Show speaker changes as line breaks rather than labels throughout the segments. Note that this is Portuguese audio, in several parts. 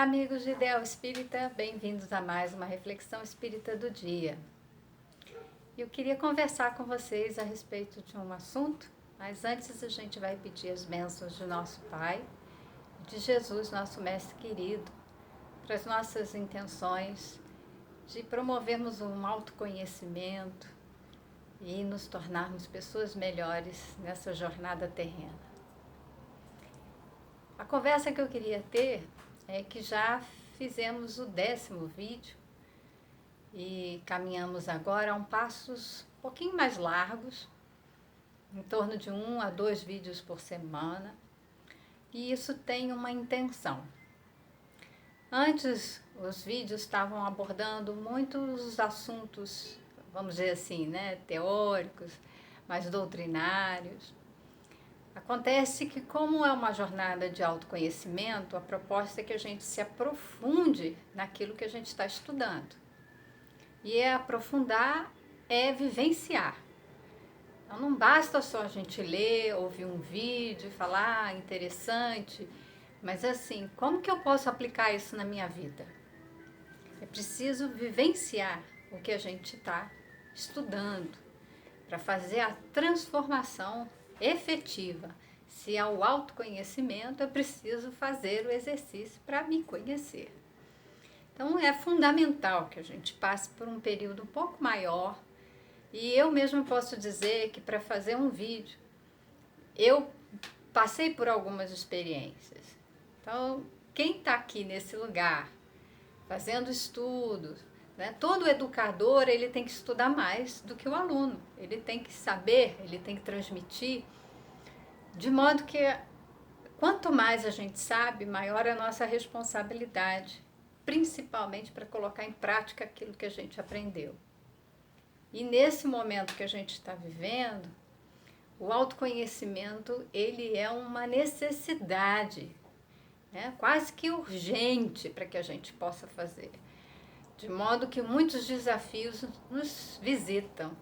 Olá, amigos de Ideal Espírita, bem-vindos a mais uma reflexão espírita do dia. Eu queria conversar com vocês a respeito de um assunto, mas antes a gente vai pedir as bênçãos de nosso Pai, de Jesus, nosso Mestre querido, para as nossas intenções de promovermos um autoconhecimento e nos tornarmos pessoas melhores nessa jornada terrena. A conversa que eu queria ter é que já fizemos o 10º vídeo e caminhamos agora a passos um pouquinho mais largos, em torno de 1 a 2 vídeos por semana, e isso tem uma intenção. Antes, os vídeos estavam abordando muitos assuntos, vamos dizer assim, né, teóricos, mais doutrinários. Acontece que, como é uma jornada de autoconhecimento, a proposta é que a gente se aprofunde naquilo que a gente está estudando. E aprofundar é vivenciar. Então, não basta só a gente ler, ouvir um vídeo, falar interessante, mas assim, como que eu posso aplicar isso na minha vida? É preciso vivenciar o que a gente está estudando para fazer a transformação efetiva. Se é o autoconhecimento, eu preciso fazer o exercício para me conhecer. Então, é fundamental que a gente passe por um período um pouco maior. E eu mesmo posso dizer que para fazer um vídeo, eu passei por algumas experiências. Então, quem está aqui nesse lugar, fazendo estudos, né? Todo educador ele tem que estudar mais do que o aluno. Ele tem que saber, ele tem que transmitir, de modo que quanto mais a gente sabe, maior é a nossa responsabilidade, principalmente para colocar em prática aquilo que a gente aprendeu. E nesse momento que a gente está vivendo, o autoconhecimento ele é uma necessidade, né? Quase que urgente para que a gente possa fazer. De modo que muitos desafios nos visitam.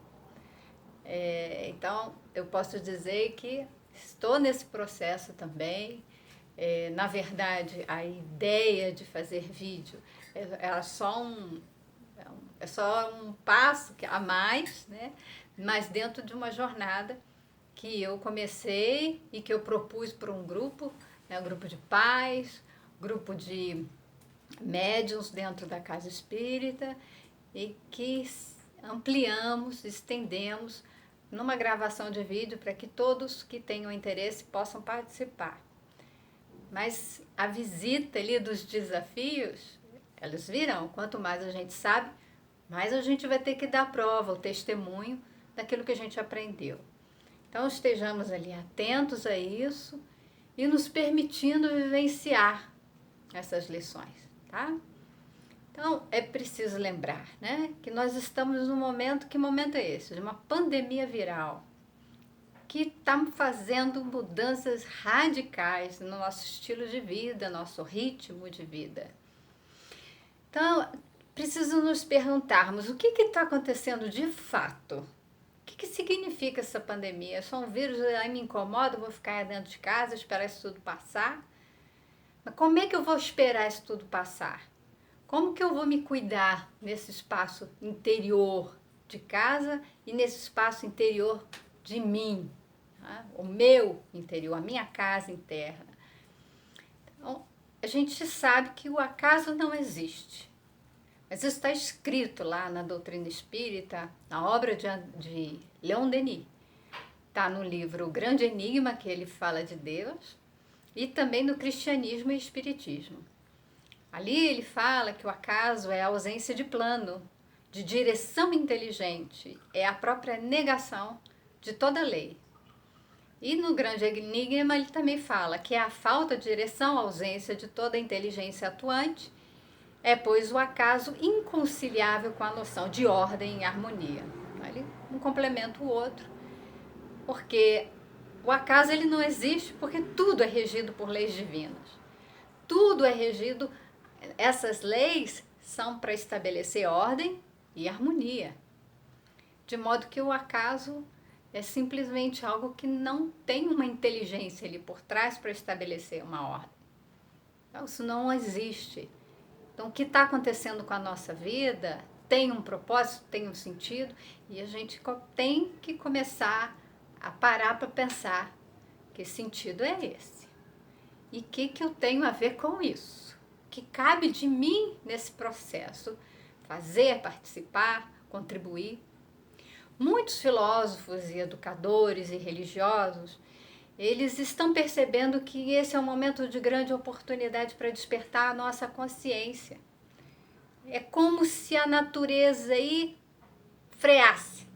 Então, eu posso dizer que estou nesse processo também. Na verdade, a ideia de fazer vídeo é só um passo a mais, né? Mas dentro de uma jornada que eu comecei e que eu propus para um grupo, né? Um grupo de pais, grupo de médiuns dentro da casa espírita, e que ampliamos, estendemos numa gravação de vídeo para que todos que tenham interesse possam participar. Mas a visita ali dos desafios, elas virão. Quanto mais a gente sabe, mais a gente vai ter que dar prova, o testemunho daquilo que a gente aprendeu. Então estejamos ali atentos a isso e nos permitindo vivenciar essas lições. Tá? Então, é preciso lembrar, né, que nós estamos num momento, que momento é esse? De uma pandemia viral, que está fazendo mudanças radicais no nosso estilo de vida, nosso ritmo de vida. Então, preciso nos perguntarmos, o que está acontecendo de fato? O que significa essa pandemia? É só um vírus, aí me incomoda, eu vou ficar dentro de casa, esperar isso tudo passar? Mas como é que eu vou esperar isso tudo passar? Como que eu vou me cuidar nesse espaço interior de casa e nesse espaço interior de mim? Tá? O meu interior, a minha casa interna. Então, a gente sabe que o acaso não existe. Mas isso está escrito lá na doutrina espírita, na obra de Leon Denis. Está no livro O Grande Enigma, que ele fala de Deus, e também no Cristianismo e Espiritismo. Ali ele fala que o acaso é a ausência de plano, de direção inteligente, é a própria negação de toda lei. E no Grande Enigma ele também fala que é a falta de direção, a ausência de toda inteligência atuante, pois o acaso inconciliável com a noção de ordem e harmonia. Ele um complementa o outro, porque o acaso ele não existe porque tudo é regido por leis divinas. Tudo é regido, essas leis são para estabelecer ordem e harmonia. De modo que o acaso é simplesmente algo que não tem uma inteligência ali por trás para estabelecer uma ordem. Então, isso não existe. Então, o que está acontecendo com a nossa vida tem um propósito, tem um sentido, e a gente tem que começar a parar para pensar que sentido é esse. E o que eu tenho a ver com isso? O que cabe de mim nesse processo? Fazer, participar, contribuir. Muitos filósofos e educadores e religiosos, eles estão percebendo que esse é um momento de grande oportunidade para despertar a nossa consciência. É como se a natureza aí freasse,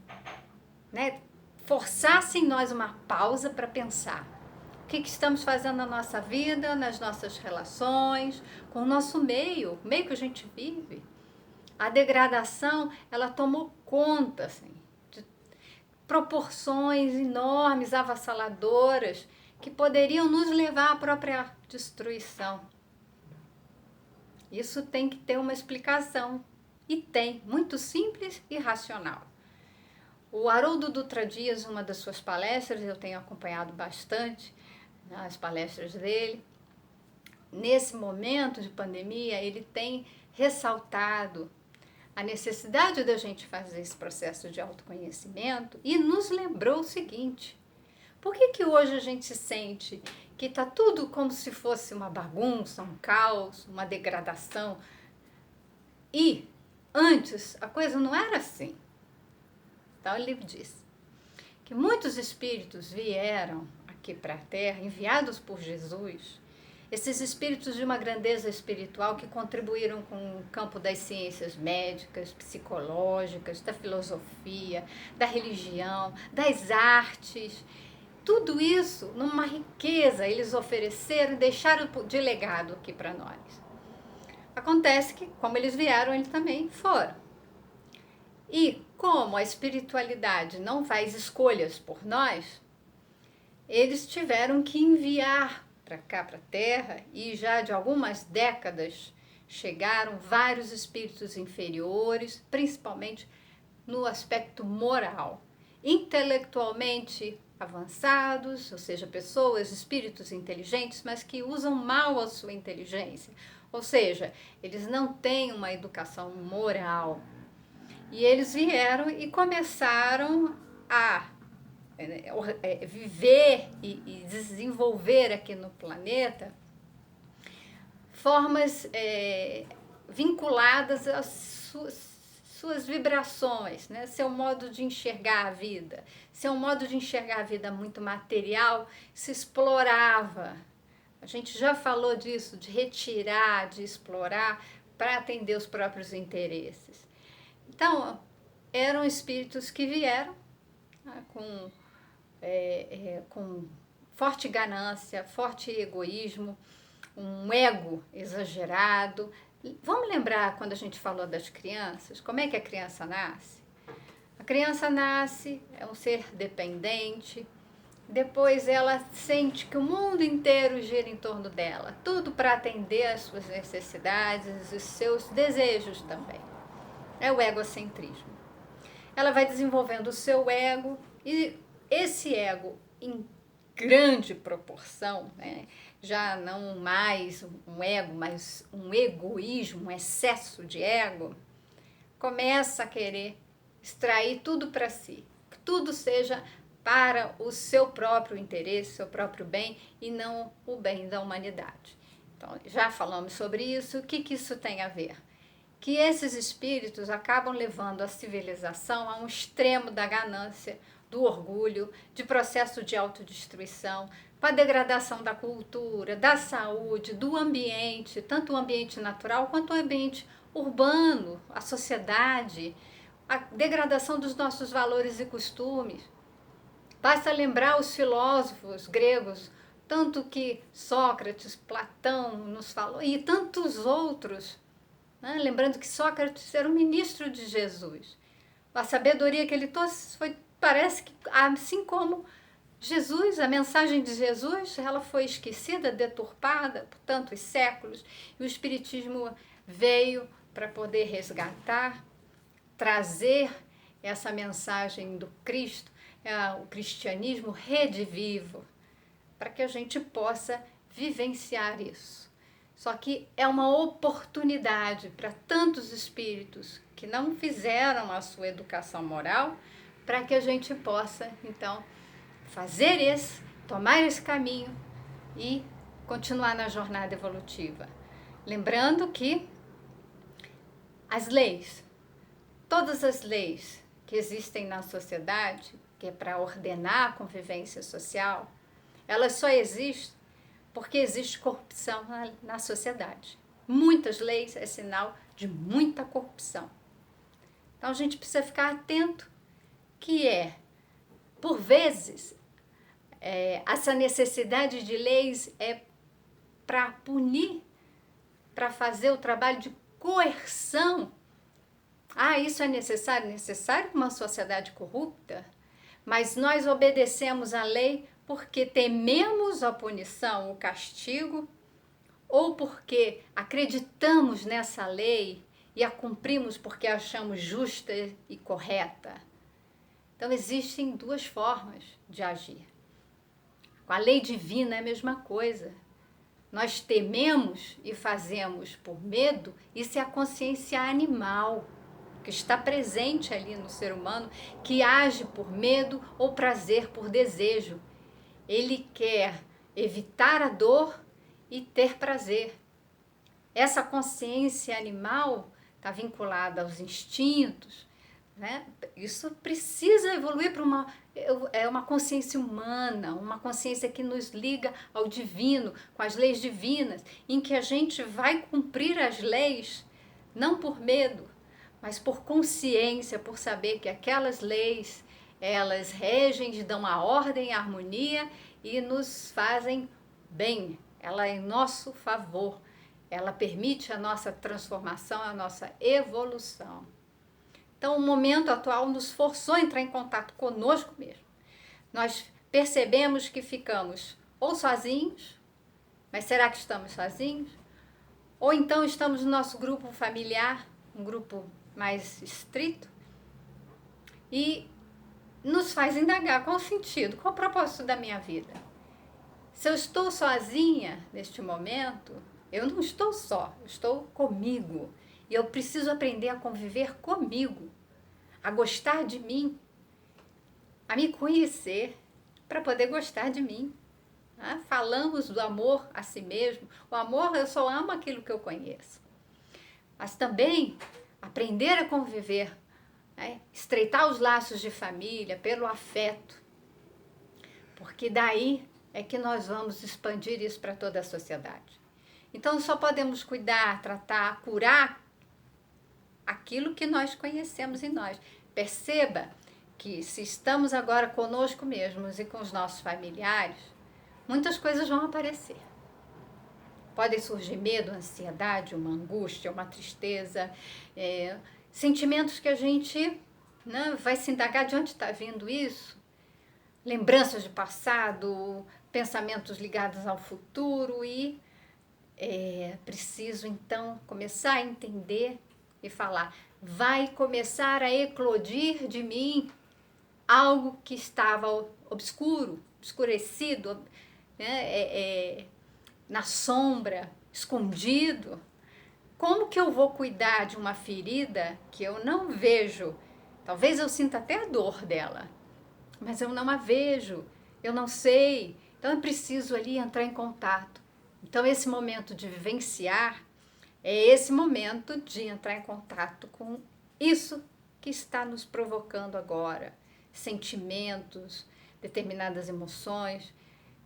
né? Forçasse em nós uma pausa para pensar. O que estamos fazendo na nossa vida, nas nossas relações, com o nosso meio, o meio que a gente vive. A degradação, ela tomou conta, assim, de proporções enormes, avassaladoras, que poderiam nos levar à própria destruição. Isso tem que ter uma explicação. E tem, muito simples e racional. O Haroldo Dutra Dias, uma das suas palestras, eu tenho acompanhado bastante as palestras dele. Nesse momento de pandemia, ele tem ressaltado a necessidade da gente fazer esse processo de autoconhecimento e nos lembrou o seguinte: por que hoje a gente sente que está tudo como se fosse uma bagunça, um caos, uma degradação? E antes a coisa não era assim. Então ele diz que muitos espíritos vieram aqui para a Terra, enviados por Jesus, esses espíritos de uma grandeza espiritual que contribuíram com o campo das ciências médicas, psicológicas, da filosofia, da religião, das artes. Tudo isso numa riqueza eles ofereceram e deixaram de legado aqui para nós. Acontece que, como eles vieram, eles também foram. E como a espiritualidade não faz escolhas por nós, eles tiveram que enviar para cá, para a Terra, e já de algumas décadas chegaram vários espíritos inferiores, principalmente no aspecto moral, intelectualmente avançados, ou seja, pessoas, espíritos inteligentes, mas que usam mal a sua inteligência. Ou seja, eles não têm uma educação moral. E eles vieram e começaram a viver e desenvolver aqui no planeta formas vinculadas às suas vibrações, né? Seu modo de enxergar a vida. Seu modo de enxergar a vida muito material se explorava. A gente já falou disso, de retirar, de explorar para atender os próprios interesses. Então, eram espíritos que vieram, né, com forte ganância, forte egoísmo, um ego exagerado. Vamos lembrar quando a gente falou das crianças, como é que a criança nasce? A criança nasce, é um ser dependente, depois ela sente que o mundo inteiro gira em torno dela, tudo para atender às suas necessidades, os seus desejos também. É o egocentrismo. Ela vai desenvolvendo o seu ego e esse ego em grande proporção, né, já não mais um ego, mas um egoísmo, um excesso de ego, começa a querer extrair tudo para si, que tudo seja para o seu próprio interesse, seu próprio bem e não o bem da humanidade. Então, já falamos sobre isso. O que isso tem a ver? Que esses espíritos acabam levando a civilização a um extremo da ganância, do orgulho, de processo de autodestruição, com a degradação da cultura, da saúde, do ambiente, tanto o ambiente natural quanto o ambiente urbano, a sociedade, a degradação dos nossos valores e costumes. Basta lembrar os filósofos gregos, tanto que Sócrates, Platão nos falou, e tantos outros, né? Lembrando que Sócrates era um ministro de Jesus. A sabedoria que ele trouxe parece que, assim como Jesus, a mensagem de Jesus, ela foi esquecida, deturpada por tantos séculos, e o Espiritismo veio para poder resgatar, trazer essa mensagem do Cristo, o cristianismo redivivo, para que a gente possa vivenciar isso. Só que é uma oportunidade para tantos espíritos que não fizeram a sua educação moral, para que a gente possa, então, tomar esse caminho e continuar na jornada evolutiva. Lembrando que as leis, todas as leis que existem na sociedade, que é para ordenar a convivência social, elas só existem porque existe corrupção na sociedade. Muitas leis é sinal de muita corrupção. Então a gente precisa ficar atento que por vezes, essa necessidade de leis é para punir, para fazer o trabalho de coerção. Isso é necessário? Necessário para uma sociedade corrupta? Mas nós obedecemos a lei porque tememos a punição, o castigo, ou porque acreditamos nessa lei e a cumprimos porque a achamos justa e correta. Então existem duas formas de agir. Com a lei divina é a mesma coisa. Nós tememos e fazemos por medo, isso é a consciência animal, que está presente ali no ser humano, que age por medo ou prazer por desejo. Ele quer evitar a dor e ter prazer. Essa consciência animal está vinculada aos instintos, né? Isso precisa evoluir para uma consciência humana, uma consciência que nos liga ao divino, com as leis divinas, em que a gente vai cumprir as leis, não por medo, mas por consciência, por saber que aquelas leis, elas regem, dão a ordem, a harmonia e nos fazem bem. Ela é em nosso favor. Ela permite a nossa transformação, a nossa evolução. Então, o momento atual nos forçou a entrar em contato conosco mesmo. Nós percebemos que ficamos ou sozinhos, mas será que estamos sozinhos? Ou então estamos no nosso grupo familiar, um grupo mais estrito, e nos faz indagar qual o sentido, qual o propósito da minha vida. Se eu estou sozinha neste momento, eu não estou só, eu estou comigo. E eu preciso aprender a conviver comigo, a gostar de mim, a me conhecer para poder gostar de mim. Falamos do amor a si mesmo. O amor, eu só amo aquilo que eu conheço. Mas também aprender a conviver, né? Estreitar os laços de família pelo afeto. Porque daí é que nós vamos expandir isso para toda a sociedade. Então só podemos cuidar, tratar, curar aquilo que nós conhecemos em nós. Perceba que se estamos agora conosco mesmos e com os nossos familiares, muitas coisas vão aparecer. Podem surgir medo, ansiedade, uma angústia, uma tristeza, sentimentos que a gente, né, vai se indagar de onde está vindo isso. Lembranças de passado, pensamentos ligados ao futuro e preciso então começar a entender e falar, vai começar a eclodir de mim algo que estava obscuro, escurecido, né, na sombra, escondido. Como que eu vou cuidar de uma ferida que eu não vejo? Talvez eu sinta até a dor dela, mas eu não a vejo, eu não sei. Então eu preciso ali entrar em contato. Então esse momento de vivenciar é esse momento de entrar em contato com isso que está nos provocando agora. Sentimentos, determinadas emoções,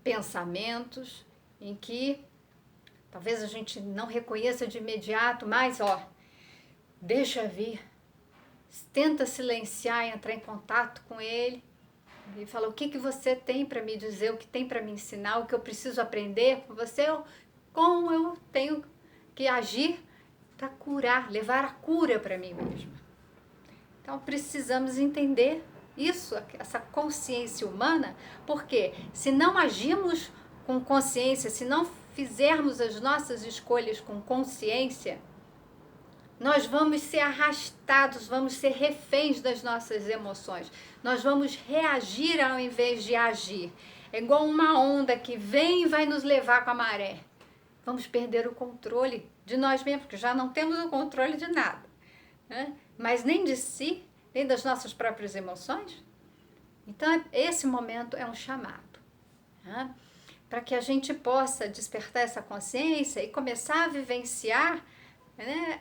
pensamentos em que talvez a gente não reconheça de imediato, mas deixa vir, tenta silenciar e entrar em contato com ele e fala, o que você tem para me dizer, o que tem para me ensinar, o que eu preciso aprender com você, como eu tenho que agir para curar, levar a cura para mim mesma. Então precisamos entender isso, essa consciência humana, porque se não agirmos com consciência, se não fizermos as nossas escolhas com consciência, nós vamos ser arrastados, vamos ser reféns das nossas emoções. Nós vamos reagir ao invés de agir. É igual uma onda que vem e vai nos levar com a maré. vamos perder o controle de nós mesmos, porque já não temos o controle de nada, né? Mas nem de si, nem das nossas próprias emoções. Então, esse momento é um chamado, né? Para que a gente possa despertar essa consciência e começar a vivenciar, né,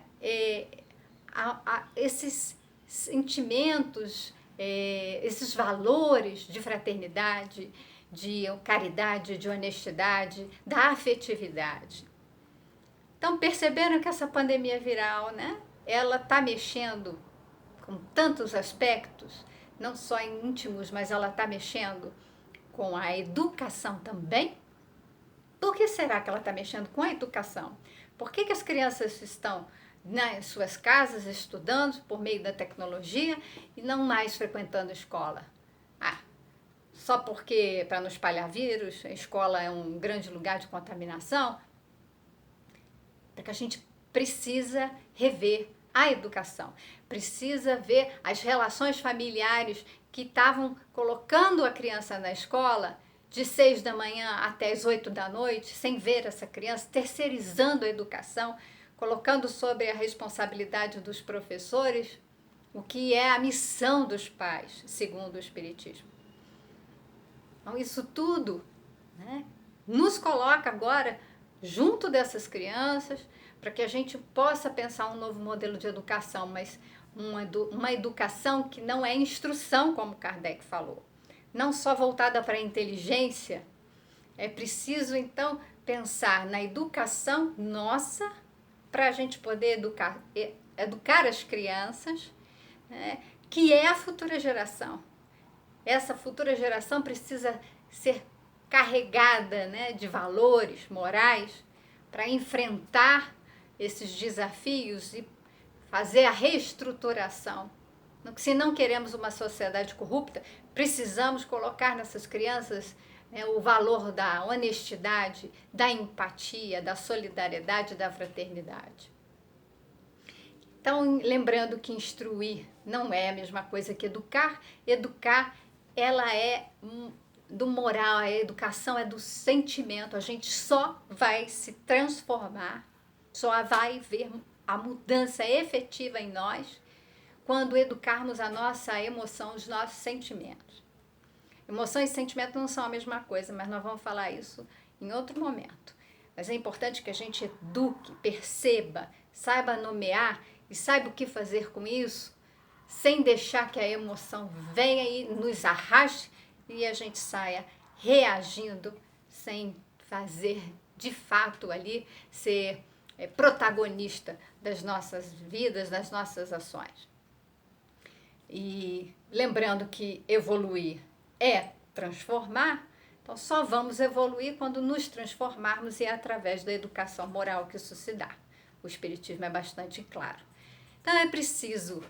esses sentimentos, esses valores de fraternidade, de caridade, de honestidade, da afetividade. Então, perceberam que essa pandemia viral, né, ela está mexendo com tantos aspectos, não só íntimos, mas ela está mexendo com a educação também? Por que será que ela está mexendo com a educação? Por que as crianças estão nas suas casas estudando por meio da tecnologia e não mais frequentando a escola? Só porque para não espalhar vírus, a escola é um grande lugar de contaminação? Porque a gente precisa rever a educação, precisa ver as relações familiares que estavam colocando a criança na escola de 6 da manhã até as 8 da noite, sem ver essa criança, terceirizando a educação, colocando sobre a responsabilidade dos professores o que é a missão dos pais, segundo o Espiritismo. Então, isso tudo, né, nos coloca agora junto dessas crianças, para que a gente possa pensar um novo modelo de educação, mas uma educação que não é instrução, como Kardec falou, não só voltada para a inteligência. É preciso, então, pensar na educação nossa, para a gente poder educar as crianças, né, que é a futura geração. Essa futura geração precisa ser carregada, né, de valores morais para enfrentar esses desafios e fazer a reestruturação. Se não queremos uma sociedade corrupta, precisamos colocar nessas crianças o valor da honestidade, da empatia, da solidariedade, da fraternidade. Então, lembrando que instruir não é a mesma coisa que educar. Educar, ela é do moral, a educação é do sentimento. A gente só vai se transformar, só vai ver a mudança efetiva em nós quando educarmos a nossa emoção, os nossos sentimentos. Emoção e sentimento não são a mesma coisa, mas nós vamos falar isso em outro momento. Mas é importante que a gente eduque, perceba, saiba nomear e saiba o que fazer com isso, sem deixar que a emoção venha e nos arraste e a gente saia reagindo sem fazer de fato ali ser protagonista das nossas vidas, das nossas ações. E lembrando que evoluir é transformar, então só vamos evoluir quando nos transformarmos e é através da educação moral que isso se dá. O Espiritismo é bastante claro. Então é preciso,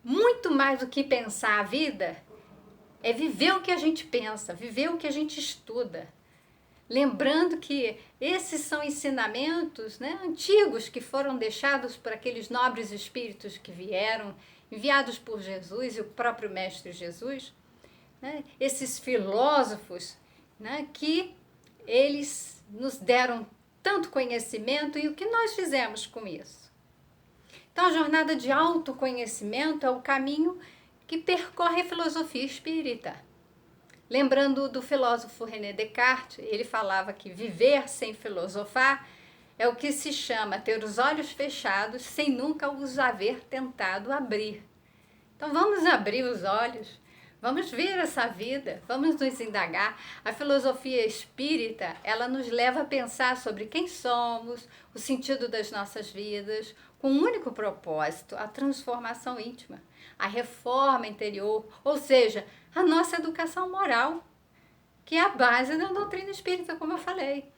muito mais do que pensar a vida, é viver o que a gente pensa, viver o que a gente estuda. Lembrando que esses são ensinamentos, né, antigos que foram deixados por aqueles nobres espíritos que vieram, enviados por Jesus e o próprio Mestre Jesus, né, esses filósofos, né, que eles nos deram tanto conhecimento e o que nós fizemos com isso. Então, a jornada de autoconhecimento é o caminho que percorre a filosofia espírita. Lembrando do filósofo René Descartes, ele falava que viver sem filosofar é o que se chama ter os olhos fechados sem nunca os haver tentado abrir. Então vamos abrir os olhos, vamos ver essa vida, vamos nos indagar. A filosofia espírita, ela nos leva a pensar sobre quem somos, o sentido das nossas vidas, com um único propósito, a transformação íntima, a reforma interior, ou seja, a nossa educação moral, que é a base da doutrina espírita, como eu falei.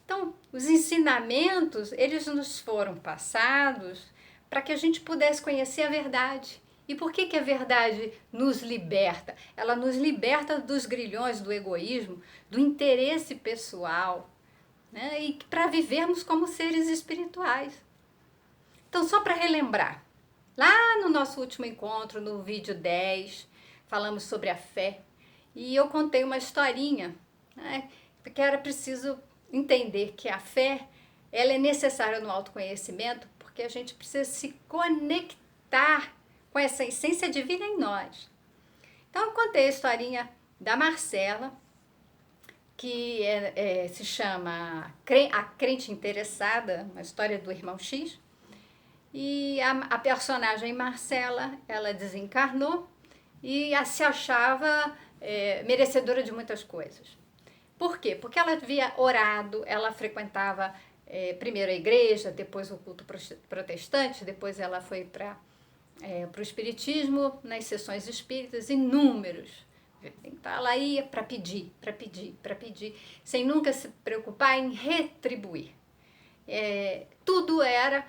Então, os ensinamentos, eles nos foram passados para que a gente pudesse conhecer a verdade. E por que a verdade nos liberta? Ela nos liberta dos grilhões do egoísmo, do interesse pessoal, né? E para vivermos como seres espirituais. Então, só para relembrar, lá no nosso último encontro, no vídeo 10, falamos sobre a fé. E eu contei uma historinha, né, porque era preciso entender que a fé ela é necessária no autoconhecimento porque a gente precisa se conectar com essa essência divina em nós. Então, eu contei a historinha da Marcela, que se chama A Crente Interessada, uma história do irmão X. E a personagem Marcela, ela desencarnou e se achava merecedora de muitas coisas. Por quê? Porque ela havia orado, ela frequentava primeiro a igreja, depois o culto protestante, depois ela foi para o espiritismo, nas sessões espíritas, inúmeros. Então ela ia para pedir, sem nunca se preocupar em retribuir. Tudo era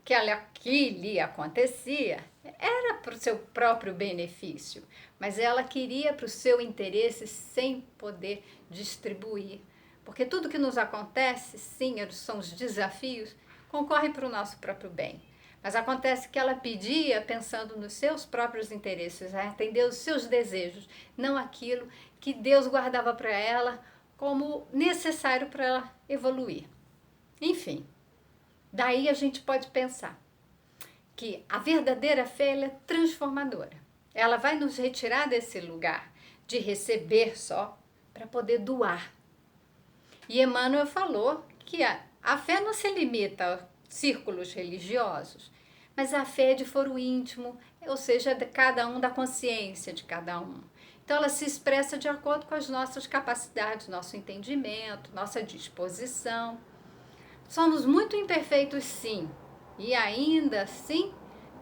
que lhe acontecia, era para o seu próprio benefício, mas ela queria para o seu interesse sem poder distribuir. Porque tudo que nos acontece, sim, são os desafios, concorrem para o nosso próprio bem. Mas acontece que ela pedia pensando nos seus próprios interesses, a atender os seus desejos, não aquilo que Deus guardava para ela como necessário para ela evoluir. Enfim, daí a gente pode pensar que a verdadeira fé ela é transformadora. Ela vai nos retirar desse lugar de receber só para poder doar. E Emmanuel falou que a fé não se limita a círculos religiosos, mas a fé é de foro íntimo, ou seja, de cada um, da consciência de cada um. Então ela se expressa de acordo com as nossas capacidades, nosso entendimento, nossa disposição. Somos muito imperfeitos, sim, e ainda assim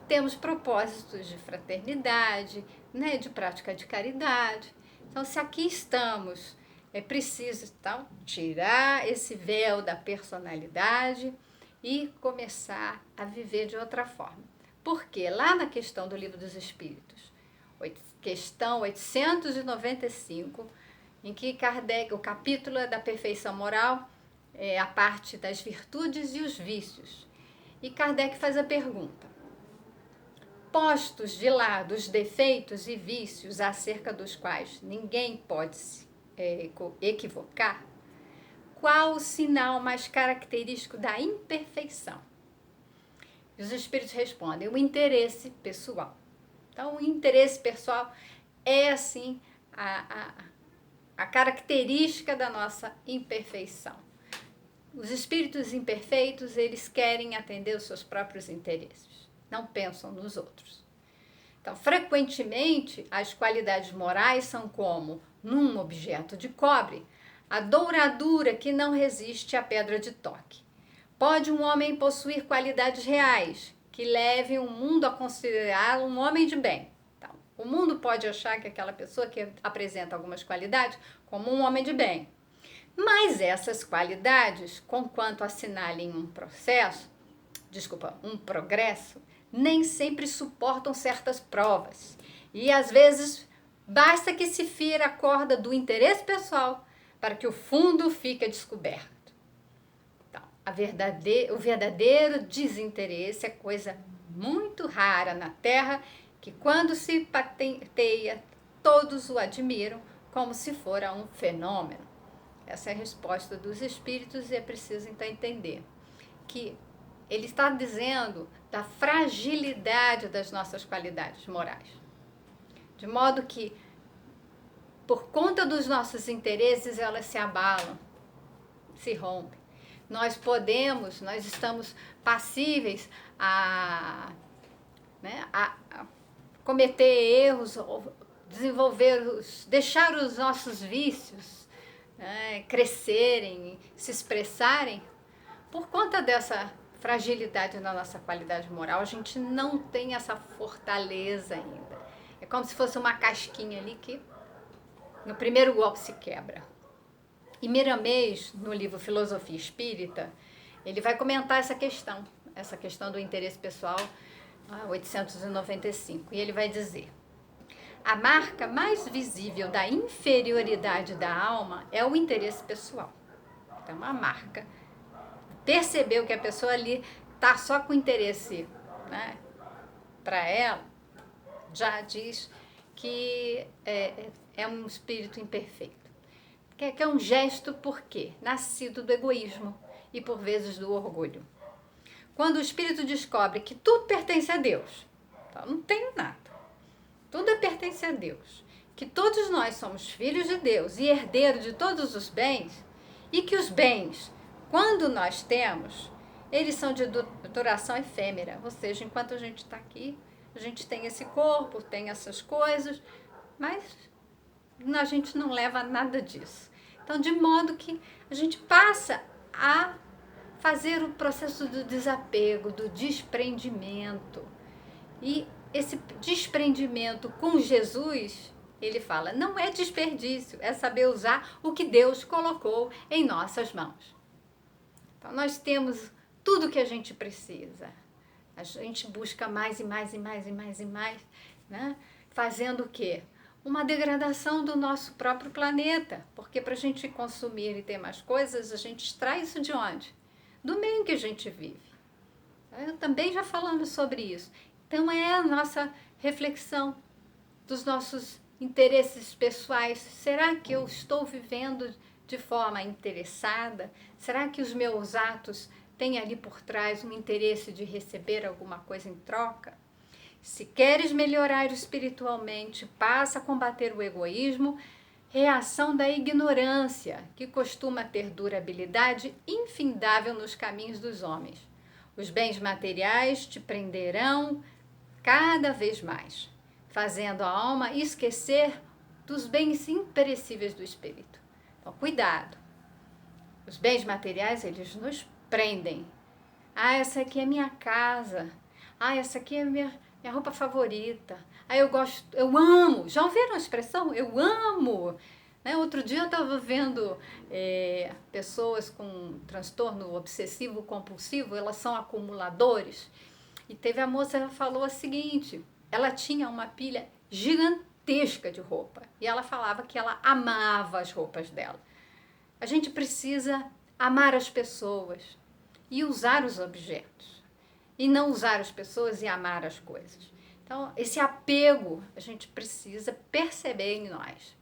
temos propósitos de fraternidade, né, de prática de caridade. Então, se aqui estamos, é preciso então, tirar esse véu da personalidade e começar a viver de outra forma. Porque lá na questão do Livro dos Espíritos, questão 895, em que Kardec, o capítulo é da perfeição moral, a parte das virtudes e os vícios. E Kardec faz a pergunta: postos de lado os defeitos e vícios acerca dos quais ninguém pode se equivocar, qual o sinal mais característico da imperfeição? E os espíritos respondem: o interesse pessoal. Então, o interesse pessoal é, assim, a característica da nossa imperfeição. Os espíritos imperfeitos, eles querem atender os seus próprios interesses, não pensam nos outros. Então, frequentemente, as qualidades morais são como, num objeto de cobre, a douradura que não resiste à pedra de toque. Pode um homem possuir qualidades reais, que levem o mundo a considerá-lo um homem de bem. Então, o mundo pode achar que aquela pessoa que apresenta algumas qualidades como um homem de bem. Mas essas qualidades, conquanto assinalem um progresso, nem sempre suportam certas provas. E às vezes basta que se fira a corda do interesse pessoal para que o fundo fique descoberto. Então, o verdadeiro desinteresse é coisa muito rara na Terra, que quando se patenteia, todos o admiram como se fora um fenômeno. Essa é a resposta dos espíritos e é preciso então entender que ele está dizendo da fragilidade das nossas qualidades morais. De modo que, por conta dos nossos interesses, elas se abalam, se rompem. Nós estamos passíveis a cometer erros, deixar os nossos vícios crescerem, se expressarem. Por conta dessa fragilidade na nossa qualidade moral, a gente não tem essa fortaleza ainda. É como se fosse uma casquinha ali que no primeiro golpe se quebra. E Miramês, no livro Filosofia Espírita, ele vai comentar essa questão do interesse pessoal, 895. E ele vai dizer: a marca mais visível da inferioridade da alma é o interesse pessoal. Então, uma marca. Percebeu que a pessoa ali está só com interesse, né, para ela, já diz que é um espírito imperfeito. Que é um gesto, por quê? Nascido do egoísmo. e por vezes do orgulho. Quando o espírito descobre que tudo pertence a Deus, então não tenho nada, tudo pertence a Deus, que todos nós somos filhos de Deus e herdeiros de todos os bens, e que os bens, quando nós temos, eles são de duração efêmera, ou seja, enquanto a gente está aqui, a gente tem esse corpo, tem essas coisas, mas a gente não leva nada disso. Então, de modo que a gente passa a fazer o processo do desapego, do desprendimento. E esse desprendimento com Jesus, ele fala, não é desperdício, é saber usar o que Deus colocou em nossas mãos. Então, nós temos tudo que a gente precisa. A gente busca mais e mais e mais e mais e mais, né? Fazendo o quê? Uma degradação do nosso próprio planeta, porque para a gente consumir e ter mais coisas, a gente extrai isso de onde? Do meio em que a gente vive. Eu também já falamos sobre isso. Então é a nossa reflexão dos nossos interesses pessoais. Será que eu estou vivendo de forma interessada? Será que os meus atos têm ali por trás um interesse de receber alguma coisa em troca? Se queres melhorar espiritualmente, passa a combater o egoísmo, reação da ignorância, que costuma ter durabilidade infindável nos caminhos dos homens. Os bens materiais te prenderão cada vez mais, fazendo a alma esquecer dos bens imperecíveis do espírito. Então, cuidado. Os bens materiais, eles nos prendem. Ah, essa aqui é minha casa. Ah, essa aqui é minha roupa favorita. Ah, eu gosto, eu amo. Já ouviram a expressão? Eu amo. Né? Outro dia eu estava vendo pessoas com transtorno obsessivo compulsivo, elas são acumuladores. E teve a moça que falou o seguinte, ela tinha uma pilha gigantesca de roupa. E ela falava que ela amava as roupas dela. A gente precisa amar as pessoas e usar os objetos. E não usar as pessoas e amar as coisas. Então, esse apego a gente precisa perceber em nós.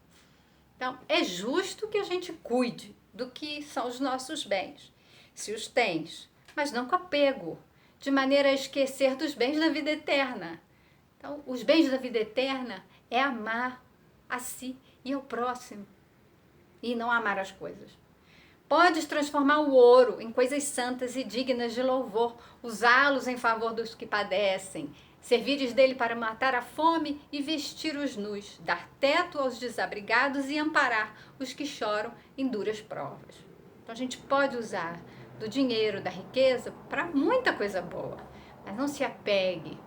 Então, é justo que a gente cuide do que são os nossos bens, se os tens, mas não com apego, de maneira a esquecer dos bens da vida eterna. Então, os bens da vida eterna é amar a si e ao próximo, e não amar as coisas. Podes transformar o ouro em coisas santas e dignas de louvor, usá-los em favor dos que padecem, servires dele para matar a fome e vestir os nus, dar teto aos desabrigados e amparar os que choram em duras provas. Então a gente pode usar do dinheiro, da riqueza, para muita coisa boa, mas não se apegue.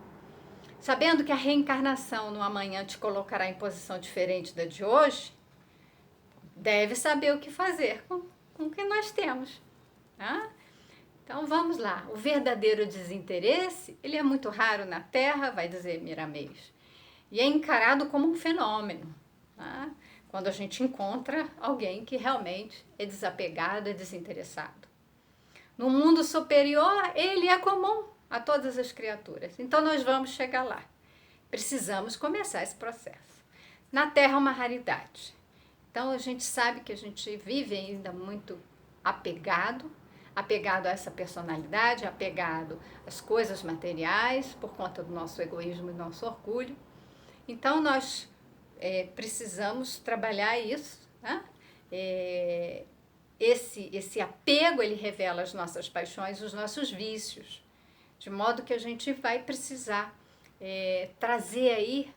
Sabendo que a reencarnação no amanhã te colocará em posição diferente da de hoje, deve saber o que fazer com o que nós temos. Tá? Então vamos lá. O verdadeiro desinteresse, ele é muito raro na Terra, vai dizer Miramês, e é encarado como um fenômeno. Tá? Quando a gente encontra alguém que realmente é desapegado, é desinteressado. No mundo superior, ele é comum a todas as criaturas. Então nós vamos chegar lá. Precisamos começar esse processo. Na Terra é uma raridade. Então, a gente sabe que a gente vive ainda muito apegado a essa personalidade, apegado às coisas materiais, por conta do nosso egoísmo e do nosso orgulho. Então, nós precisamos trabalhar isso. Né? Esse apego, ele revela as nossas paixões, os nossos vícios, de modo que a gente vai precisar trazer aí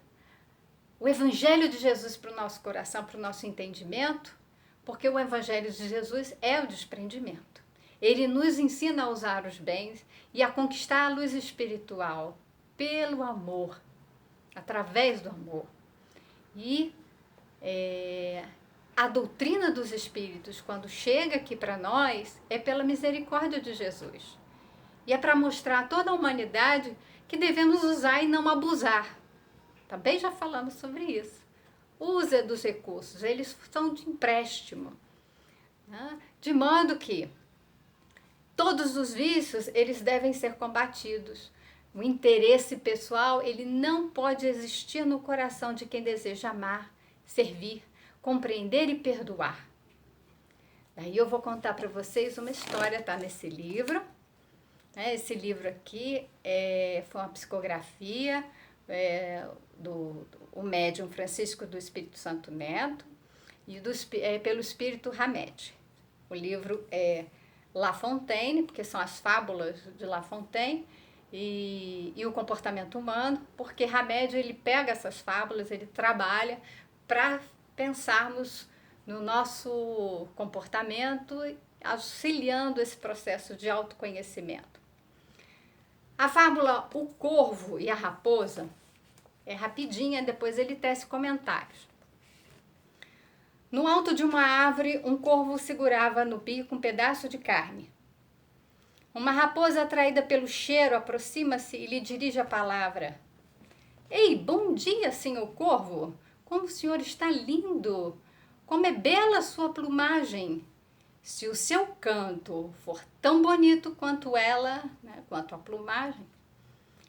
o Evangelho de Jesus para o nosso coração, para o nosso entendimento, porque o Evangelho de Jesus é o desprendimento. Ele nos ensina a usar os bens e a conquistar a luz espiritual pelo amor, através do amor. E a doutrina dos Espíritos, quando chega aqui para nós, é pela misericórdia de Jesus. E é para mostrar a toda a humanidade que devemos usar e não abusar. Também já falamos sobre isso. Usa dos recursos, eles são de empréstimo. Né? De modo que todos os vícios, eles devem ser combatidos. O interesse pessoal, ele não pode existir no coração de quem deseja amar, servir, compreender e perdoar. Aí eu vou contar para vocês uma história, tá nesse livro. Esse livro aqui foi uma psicografia do médium Francisco do Espírito Santo Neto e pelo Espírito Hamed. O livro é La Fontaine, porque são as fábulas de La Fontaine, e o comportamento humano, porque Hamed ele pega essas fábulas, ele trabalha para pensarmos no nosso comportamento, auxiliando esse processo de autoconhecimento. A fábula O Corvo e a Raposa é rapidinha, depois ele tece comentários. No alto de uma árvore, um corvo segurava no bico um pedaço de carne. Uma raposa atraída pelo cheiro aproxima-se e lhe dirige a palavra. Ei, bom dia, senhor corvo! Como o senhor está lindo! Como é bela a sua plumagem! Se o seu canto for tão bonito quanto ela, quanto a plumagem,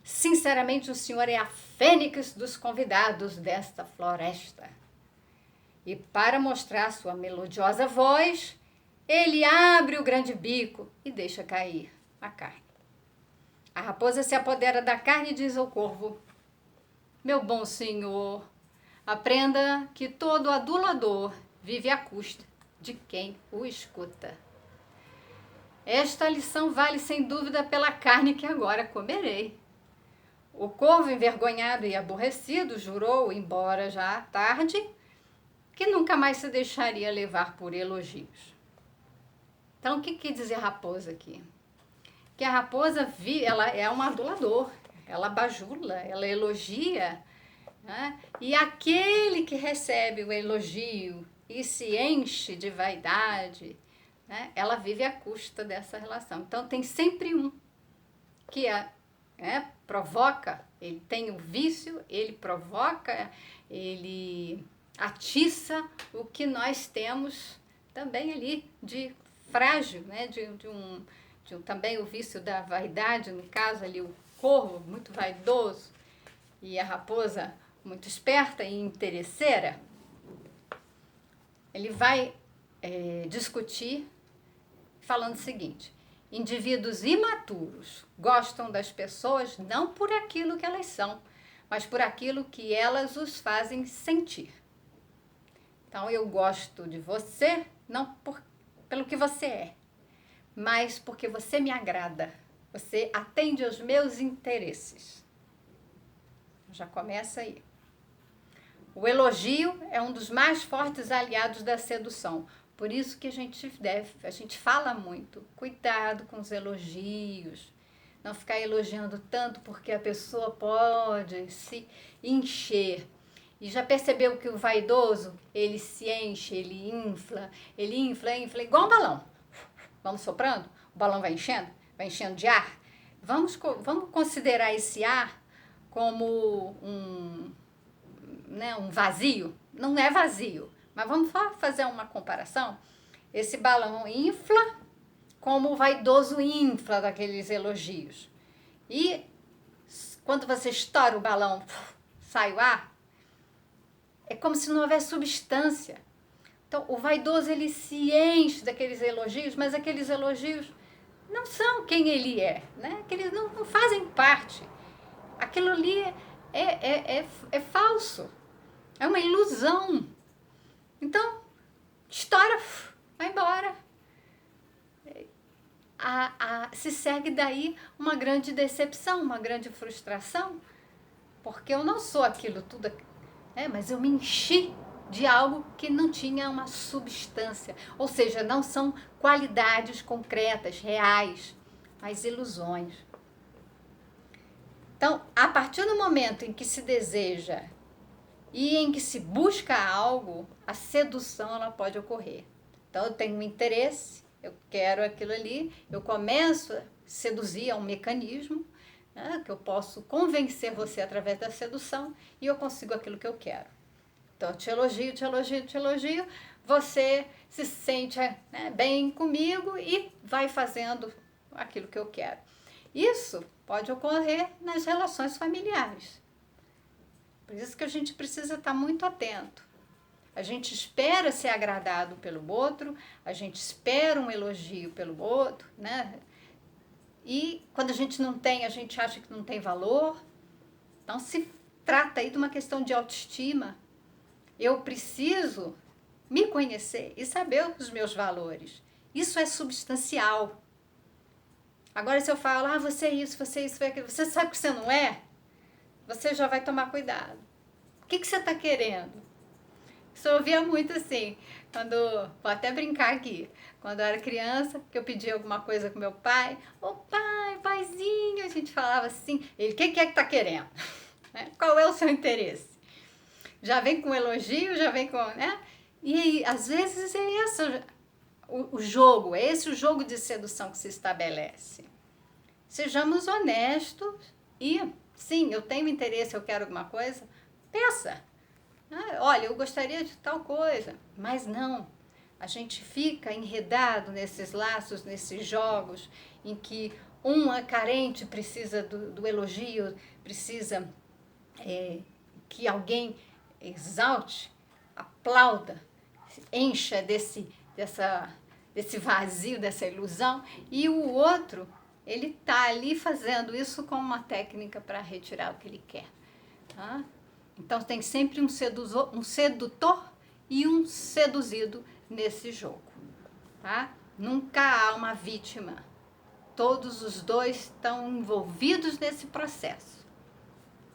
sinceramente o senhor é a fênix dos convidados desta floresta. E para mostrar sua melodiosa voz, ele abre o grande bico e deixa cair a carne. A raposa se apodera da carne e diz ao corvo: meu bom senhor, aprenda que todo adulador vive à custa de quem o escuta. Esta lição vale sem dúvida pela carne que agora comerei. O corvo, envergonhado e aborrecido, jurou, embora já tarde, que nunca mais se deixaria levar por elogios. Então, o que quer dizer raposa aqui? Que a raposa ela é um adulador, ela bajula, ela elogia, né? E aquele que recebe o elogio e se enche de vaidade, né? Ela vive à custa dessa relação. Então, tem sempre um que provoca, ele tem o vício, ele provoca, ele atiça o que nós temos também ali de frágil, né? Também o vício da vaidade, no caso ali o corvo muito vaidoso e a raposa muito esperta e interesseira. Ele vai discutir falando o seguinte: indivíduos imaturos gostam das pessoas não por aquilo que elas são, mas por aquilo que elas os fazem sentir. Então, eu gosto de você não pelo que você é, mas porque você me agrada, você atende aos meus interesses. Já começa aí. O elogio é um dos mais fortes aliados da sedução. Por isso que a gente fala muito, cuidado com os elogios, não ficar elogiando tanto porque a pessoa pode se encher. E já percebeu que o vaidoso, ele se enche, ele infla, igual um balão. Vamos soprando, o balão vai enchendo de ar. Vamos considerar esse ar como um vazio. Não é vazio, mas vamos fazer uma comparação. Esse balão infla como o vaidoso infla daqueles elogios. E quando você estoura o balão, sai o ar, é como se não houvesse substância. Então, o vaidoso, ele se enche daqueles elogios, mas aqueles elogios não são quem ele é, né? Que eles não fazem parte. Aquilo ali é falso, é uma ilusão. Então, estoura, vai embora. Se segue daí uma grande decepção, uma grande frustração, porque eu não sou aquilo tudo, mas eu me enchi de algo que não tinha uma substância, ou seja, não são qualidades concretas, reais, mas ilusões. Então, a partir do momento em que se deseja e em que se busca algo, a sedução ela pode ocorrer. Então, eu tenho um interesse, eu quero aquilo ali, eu começo a seduzir, é um mecanismo, né, que eu posso convencer você através da sedução e eu consigo aquilo que eu quero. Então, eu te elogio, você se sente bem comigo e vai fazendo aquilo que eu quero. Isso pode ocorrer nas relações familiares. Por isso que a gente precisa estar muito atento. A gente espera ser agradado pelo outro, a gente espera um elogio pelo outro, né? E quando a gente não tem, a gente acha que não tem valor. Então, se trata aí de uma questão de autoestima. Eu preciso me conhecer e saber os meus valores. Isso é substancial. Agora, se eu falo, você é isso, você é isso, você sabe que você não é, você já vai tomar cuidado. O que você está querendo? Isso eu ouvia muito assim, vou até brincar aqui, quando eu era criança, que eu pedia alguma coisa com meu pai, pai, paizinho, a gente falava assim, ele, o que é que tá querendo? Qual é o seu interesse? Já vem com elogio, já vem com, né? E às vezes é isso, o jogo, é esse o jogo de sedução que se estabelece. Sejamos honestos e, sim, eu tenho interesse, eu quero alguma coisa, peça. Olha, eu gostaria de tal coisa, mas não. A gente fica enredado nesses laços, nesses jogos, em que um é carente, precisa do elogio, precisa que alguém exalte, aplauda, encha desse vazio, dessa ilusão, e o outro, ele está ali fazendo isso como uma técnica para retirar o que ele quer. Tá? Então tem sempre um sedutor e um seduzido nesse jogo. Tá? Nunca há uma vítima. Todos os dois estão envolvidos nesse processo.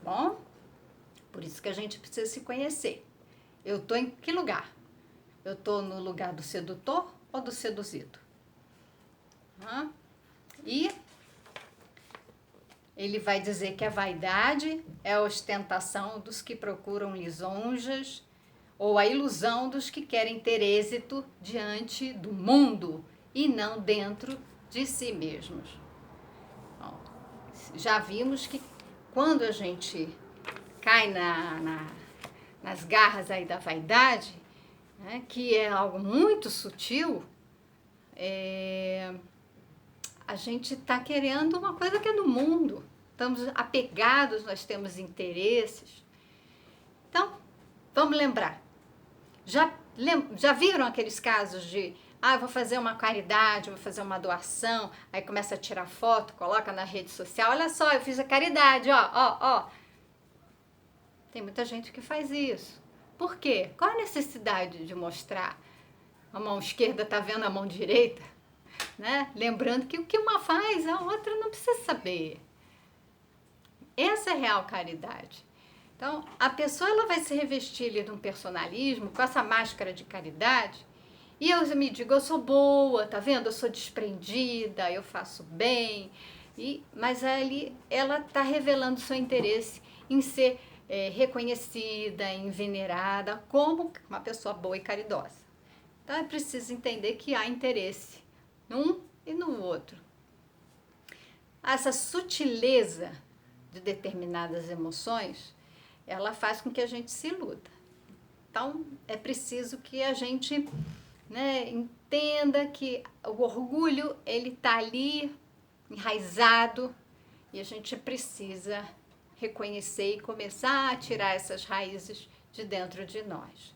Bom? Por isso que a gente precisa se conhecer. Eu estou em que lugar? Eu estou no lugar do sedutor ou do seduzido? E ele vai dizer que a vaidade é a ostentação dos que procuram lisonjas ou a ilusão dos que querem ter êxito diante do mundo e não dentro de si mesmos. Bom, já vimos que quando a gente cai nas garras aí da vaidade, né, que é algo muito sutil, a gente está querendo uma coisa que é do mundo. Estamos apegados, nós temos interesses. Então, vamos lembrar. Já viram aqueles casos de, eu vou fazer uma caridade, vou fazer uma doação, aí começa a tirar foto, coloca na rede social, olha só, eu fiz a caridade, ó. Tem muita gente que faz isso. Por quê? Qual a necessidade de mostrar? A mão esquerda está vendo a mão direita? Né? Lembrando que o que uma faz, a outra não precisa saber. Essa é real caridade. Então, a pessoa ela vai se revestir ali de um personalismo, com essa máscara de caridade, e eu me digo, eu sou boa, tá vendo? Eu sou desprendida, eu faço bem, mas ali ela está revelando seu interesse em ser reconhecida, em venerada, como uma pessoa boa e caridosa. Então, é preciso entender que há interesse num e no outro. Essa sutileza de determinadas emoções, ela faz com que a gente se iluda. Então, é preciso que a gente, né, entenda que o orgulho, ele está ali, enraizado, e a gente precisa reconhecer e começar a tirar essas raízes de dentro de nós.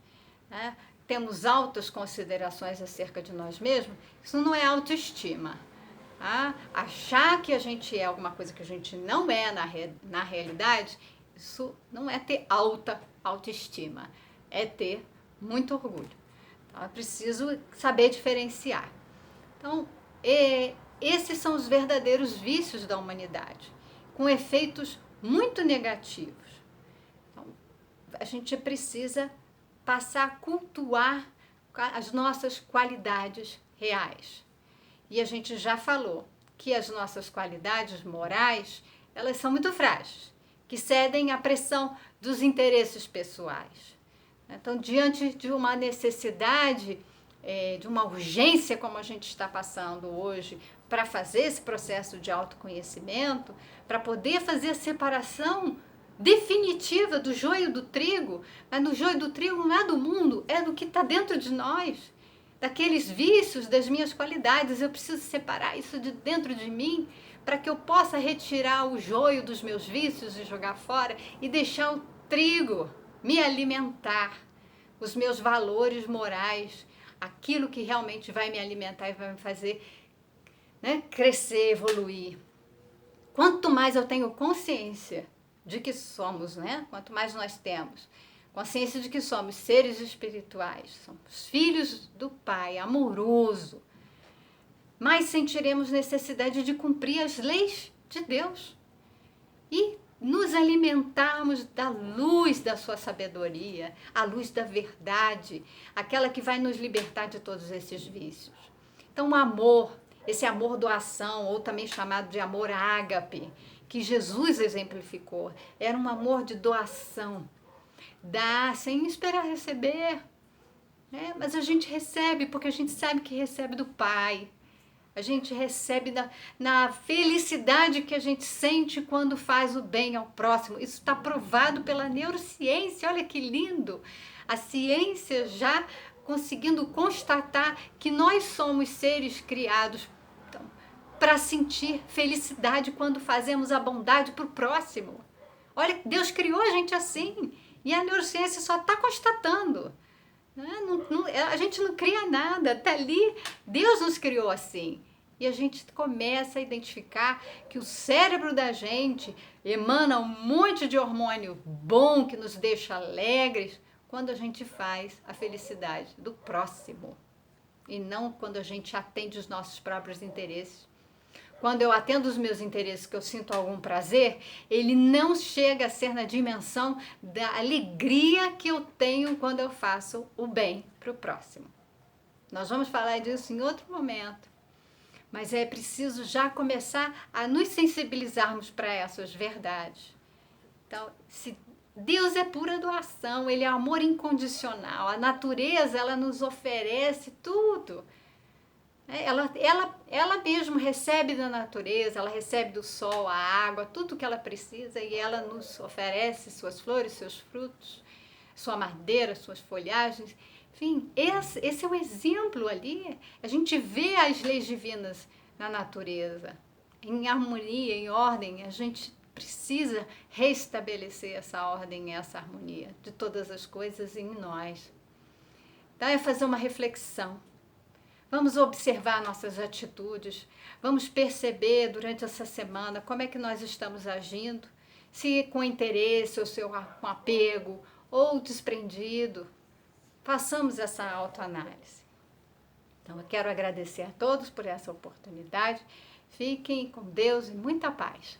Né? Temos altas considerações acerca de nós mesmos, isso não é autoestima. Tá? Achar que a gente é alguma coisa que a gente não é na realidade, isso não é ter alta autoestima, é ter muito orgulho. Então, é preciso saber diferenciar. Então, esses são os verdadeiros vícios da humanidade, com efeitos muito negativos. Então, a gente precisa passar a cultuar as nossas qualidades reais. E a gente já falou que as nossas qualidades morais, elas são muito frágeis, que cedem à pressão dos interesses pessoais. Então, diante de uma necessidade, de uma urgência como a gente está passando hoje, para fazer esse processo de autoconhecimento, para poder fazer a separação definitiva do joio do trigo, mas no joio do trigo não é do mundo, é do que está dentro de nós, daqueles vícios, das minhas qualidades. Eu preciso separar isso de dentro de mim para que eu possa retirar o joio dos meus vícios e jogar fora e deixar o trigo me alimentar. os meus valores morais, aquilo que realmente vai me alimentar e vai me fazer, né, crescer, evoluir. Quanto mais eu tenho consciência de que somos, né? Quanto mais nós temos consciência de que somos seres espirituais, somos filhos do Pai, amoroso, mais sentiremos necessidade de cumprir as leis de Deus e nos alimentarmos da luz da sua sabedoria, a luz da verdade, aquela que vai nos libertar de todos esses vícios. Então, o amor, esse amor doação, ou também chamado de amor ágape, que Jesus exemplificou, era um amor de doação, dá sem esperar receber, né? Mas a gente recebe porque a gente sabe que recebe do Pai. A gente recebe na felicidade que a gente sente quando faz o bem ao próximo. Isso está provado pela neurociência, olha que lindo! A ciência já conseguindo constatar que nós somos seres criados para sentir felicidade quando fazemos a bondade para o próximo. Olha, Deus criou a gente assim e a neurociência só está constatando. A gente não cria nada, tá ali, Deus nos criou assim. E a gente começa a identificar que o cérebro da gente emana um monte de hormônio bom que nos deixa alegres quando a gente faz a felicidade do próximo. E não quando a gente atende os nossos próprios interesses. Quando eu atendo os meus interesses, que eu sinto algum prazer, ele não chega a ser na dimensão da alegria que eu tenho quando eu faço o bem para o próximo. Nós vamos falar disso em outro momento, mas é preciso já começar a nos sensibilizarmos para essas verdades. Então, se Deus é pura doação, Ele é amor incondicional, a natureza ela nos oferece tudo. Ela mesmo recebe da natureza, ela recebe do sol, a água, tudo que ela precisa e ela nos oferece suas flores, seus frutos, sua madeira, suas folhagens. Enfim, esse é o exemplo ali. A gente vê as leis divinas na natureza, em harmonia, em ordem. A gente precisa restabelecer essa ordem, essa harmonia de todas as coisas em nós. Então é fazer uma reflexão. Vamos observar nossas atitudes, vamos perceber durante essa semana como é que nós estamos agindo, se com interesse ou se com apego ou desprendido. Façamos essa autoanálise. Então, eu quero agradecer a todos por essa oportunidade. Fiquem com Deus e muita paz.